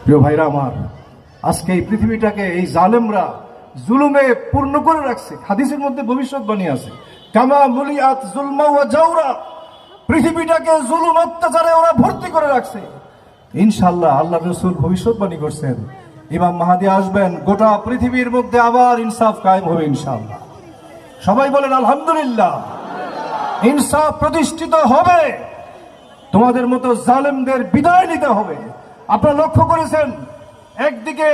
প্রিয় ভাইরা আমার, আজকে এই পৃথিবীটাকে এই জালেমরা জুলুমে পূর্ণ করে রাখছে। হাদিসের মধ্যে ভবিষ্যৎবাণী আছে, কামা মুলিয়াত জুলমা ওয়া জাওরা, পৃথিবীটাকে জুলুম অত্যাচারে ওরা ভর্তি করে রাখছে। ইনশাআল্লাহ আল্লাহ রাসূল ভবিষ্যৎবাণী করছেন, ইমাম মাহদী আসবেন, গোটা পৃথিবীর মধ্যে আবার ইনসাফ কায়েম হবে ইনশাআল্লাহ। সবাই বলেন আলহামদুলিল্লাহ। ইনসাফ প্রতিষ্ঠিত হবে, তোমাদের মতো জালেমদের বিদায় নিতে হবে। আপনারা লক্ষ্য করেছেন, একদিকে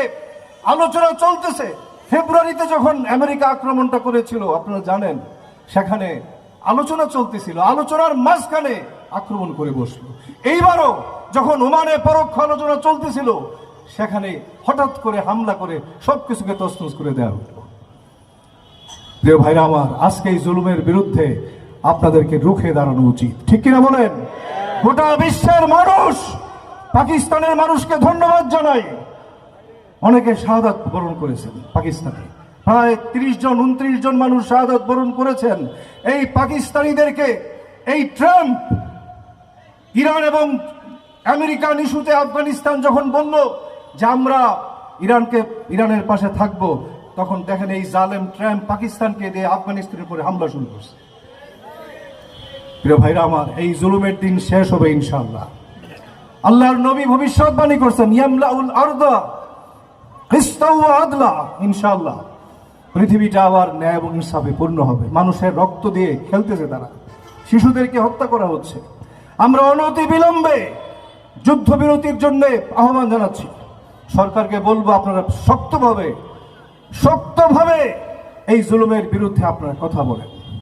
আলোচনা চলতেছে, ফেব্রুয়ারিতে যখন আমেরিকা আক্রমণটা করেছিল আপনারা জানেন, সেখানে আলোচনা চলতেছিল, আলোচনার মাঝখানে আক্রমণ করে বসলো। এইবারও যখন ওমানে পরোক্ষ আলোচনা চলতেছিল, সেখানে হঠাৎ করে হামলা করে সবকিছুকে তছনছ করে দেওয়া হলো। প্রিয় ভাইরা আমার, আজকে এই জুলুমের বিরুদ্ধে আপনাদেরকে রুখে দাঁড়ানো উচিত, ঠিক কিনা বলেন? গোটা বিশ্বের মানুষ, পাকিস্তানের মানুষকে ধন্যবাদ জানাই। অনেকে শাহাদাত বরণ করেছেন পাকিস্তানে, প্রায় 30 জন 29 জন মানুষ শাহাদাত বরণ করেছেন। এই পাকিস্তানিদেরকে এই ট্রাম্প ইরান এবং আমেরিকান ইস্যুতে আফগানিস্তান যখন বলল যে আমরা ইরানের পাশে থাকব, তখন দেখেন এই জালেম ট্রাম্প পাকিস্তানকে দিয়ে আফগানিস্তানের উপরে হামলা শুরু করছে। প্রিয় ভাইরা আমার, এই জুলুমের দিন শেষ হবে ইনশাআল্লাহ। আল্লাহর নবী ভবিষ্যৎবাণী করছেন, ইয়ামলাউল আরদা কিসতাও ওয়া আদলা, ইনশাআল্লাহ পৃথিবীটা আবার ন্যায় এবং ইনসাফে পূর্ণ হবে। মানুষের রক্ত দিয়ে খেলতেছে তারা, শিশুদেরকে হত্যা করা হচ্ছে। আমরা অনতি বিলম্বে যুদ্ধবিরতির জন্য আহ্বান জানাচ্ছি। সরকারকে বলবো, আপনারা শক্তভাবে এই জুলুমের বিরুদ্ধে আপনারা কথা বলেন।